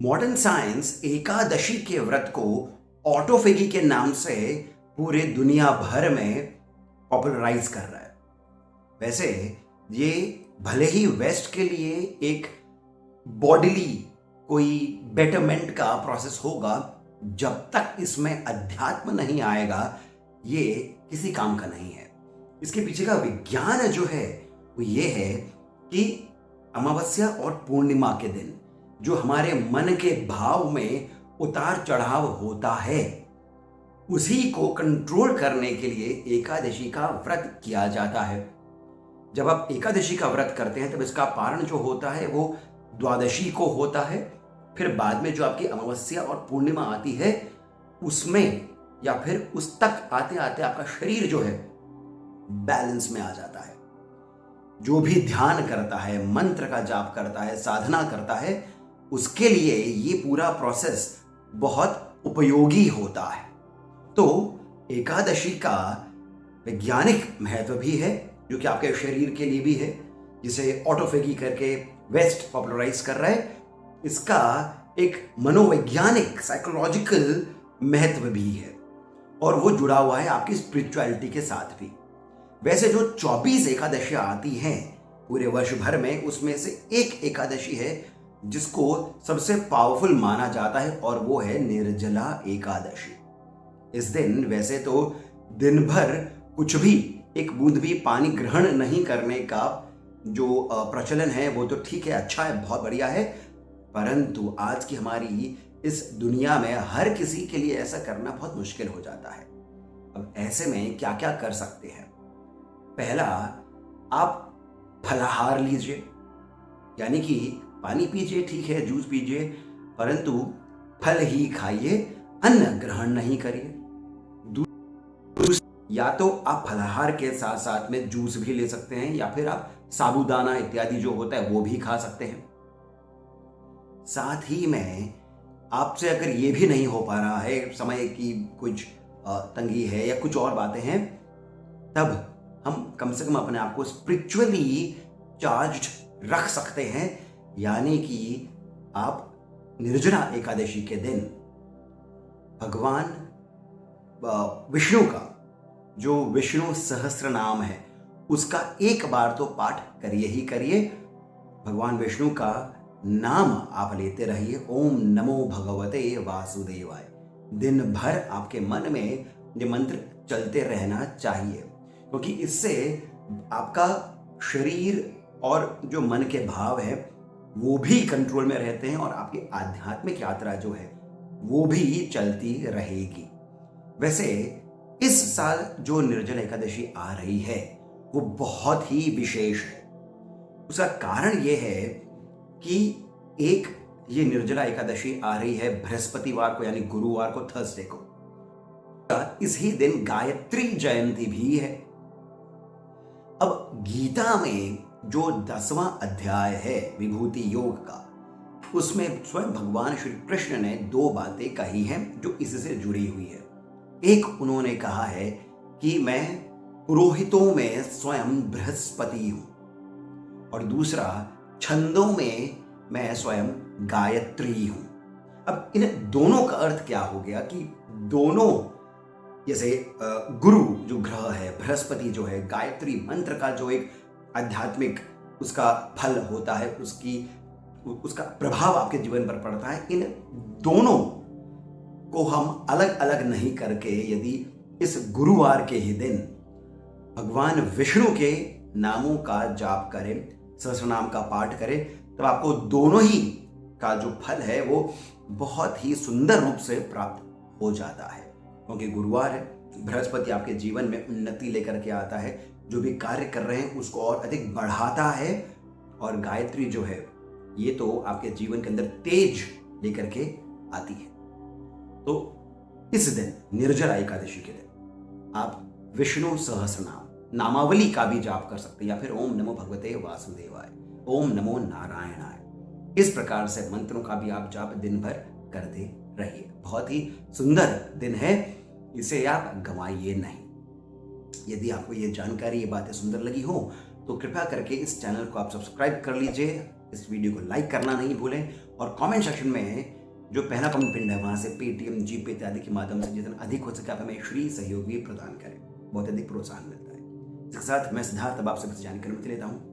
Modern science Ekadashi के व्रत को ऑटोफेगी के नाम से पूरे दुनिया भर में पॉपुलराइज कर रहा है। वैसे ये भले ही वेस्ट के लिए एक बॉडीली कोई बेटरमेंट का प्रोसेस होगा, जब तक इसमें अध्यात्म नहीं आएगा ये किसी काम का नहीं है। इसके पीछे का विज्ञान जो है वो ये है कि अमावस्या और पूर्णिमा के दिन जो हमारे मन के भाव में उतार चढ़ाव होता है, उसी को कंट्रोल करने के लिए एकादशी का व्रत किया जाता है। जब आप एकादशी का व्रत करते हैं तब इसका पारण जो होता है वो द्वादशी को होता है। फिर बाद में जो आपकी अमावस्या और पूर्णिमा आती है उसमें या फिर उस तक आते आते आपका शरीर जो है बैलेंस में आ जाता है। जो भी ध्यान करता है, मंत्र का जाप करता है, साधना करता है, उसके लिए ये पूरा प्रोसेस बहुत उपयोगी होता है। तो एकादशी का वैज्ञानिक महत्व भी है जो कि आपके शरीर के लिए भी है, जिसे ऑटोफेगी करके वेस्ट पॉपुलराइज कर रहा है। इसका एक मनोवैज्ञानिक साइकोलॉजिकल महत्व भी है और वो जुड़ा हुआ है आपकी स्पिरिचुअलिटी के साथ भी। वैसे जो 24 एकादशियां आती हैं पूरे वर्ष भर में, उसमें से एक एकादशी है जिसको सबसे पावरफुल माना जाता है और वो है निर्जला एकादशी। इस दिन वैसे तो दिन भर कुछ भी, एक बूंद भी पानी ग्रहण नहीं करने का जो प्रचलन है वो तो ठीक है, अच्छा है, बहुत बढ़िया है। परंतु आज की हमारी इस दुनिया में हर किसी के लिए ऐसा करना बहुत मुश्किल हो जाता है। अब ऐसे में क्या क्या कर सकते हैं? पहला, आप फलाहार लीजिए, यानी कि पानी पीजिए, ठीक है, जूस पीजिए, परंतु फल ही खाइए, अन्न ग्रहण नहीं करिए। या तो आप फलाहार के साथ साथ में जूस भी ले सकते हैं या फिर आप साबूदाना इत्यादि जो होता है वो भी खा सकते हैं। साथ ही में आपसे अगर ये भी नहीं हो पा रहा है, समय की कुछ तंगी है या कुछ और बातें हैं, तब हम कम से कम अपने आप को स्पिरिचुअली चार्ज्ड रख सकते हैं। यानी कि आप निर्जला एकादशी के दिन भगवान विष्णु का जो विष्णु सहस्त्र नाम है उसका एक बार तो पाठ करिए ही करिए। भगवान विष्णु का नाम आप लेते रहिए, ओम नमो भगवते वासुदेवाय। दिन भर आपके मन में ये मंत्र चलते रहना चाहिए, क्योंकि इससे आपका शरीर और जो मन के भाव है वो भी कंट्रोल में रहते हैं और आपकी आध्यात्मिक यात्रा जो है वो भी चलती रहेगी। वैसे इस साल जो निर्जला एकादशी आ रही है वो बहुत ही विशेष है। उसका कारण ये है कि एक ये निर्जला एकादशी आ रही है बृहस्पतिवार को, यानी गुरुवार को, थर्सडे को। इसी दिन गायत्री जयंती भी है। अब गीता में जो 10वां अध्याय है विभूति योग का, उसमें स्वयं भगवान श्री कृष्ण ने 2 बातें कही हैं जो इससे जुड़ी हुई है। एक, उन्होंने कहा है कि मैं पुरोहितों में स्वयं बृहस्पति हूं, और दूसरा, छंदों में मैं स्वयं गायत्री हूं। अब इन दोनों का अर्थ क्या हो गया कि दोनों, जैसे गुरु जो ग्रह है, बृहस्पति जो है, गायत्री मंत्र का जो एक आध्यात्मिक उसका फल होता है, उसका प्रभाव आपके जीवन पर पड़ता है। इन दोनों को हम अलग अलग नहीं करके यदि इस गुरुवार के ही दिन भगवान विष्णु के नामों का जाप करें, सहस्रनाम का पाठ करें, तब आपको दोनों ही का जो फल है वो बहुत ही सुंदर रूप से प्राप्त हो जाता है। क्योंकि गुरुवार है, बृहस्पति आपके जीवन में उन्नति लेकर के आता है, जो भी कार्य कर रहे हैं उसको और अधिक बढ़ाता है, और गायत्री जो है ये तो आपके जीवन के अंदर तेज लेकर के आती है। तो इस दिन निर्जला एकादशी के दिन आप विष्णु सहस्रनाम नामावली का भी जाप कर सकते हैं, या फिर ओम नमो भगवते वासुदेवाय, ओम नमो नारायणाय, इस प्रकार से मंत्रों का भी आप जाप दिन भर करते रहिए। बहुत ही सुंदर दिन है, इसे आप गंवाइए नहीं। यदि आपको ये जानकारी, ये बातें सुंदर लगी हो तो कृपया करके इस चैनल को आप सब्सक्राइब कर लीजिए, इस वीडियो को लाइक करना नहीं भूलें और कमेंट सेक्शन में जो पहला कमेंट पिन है वहां से पेटीएम, जीपे इत्यादि के माध्यम से जितना अधिक हो सके आप हमें श्री सहयोग भी प्रदान करें, बहुत अधिक प्रोत्साहन मिलता है। इसके साथ मैं सिद्धार्थ अब आपसे जानकारी लेता हूँ।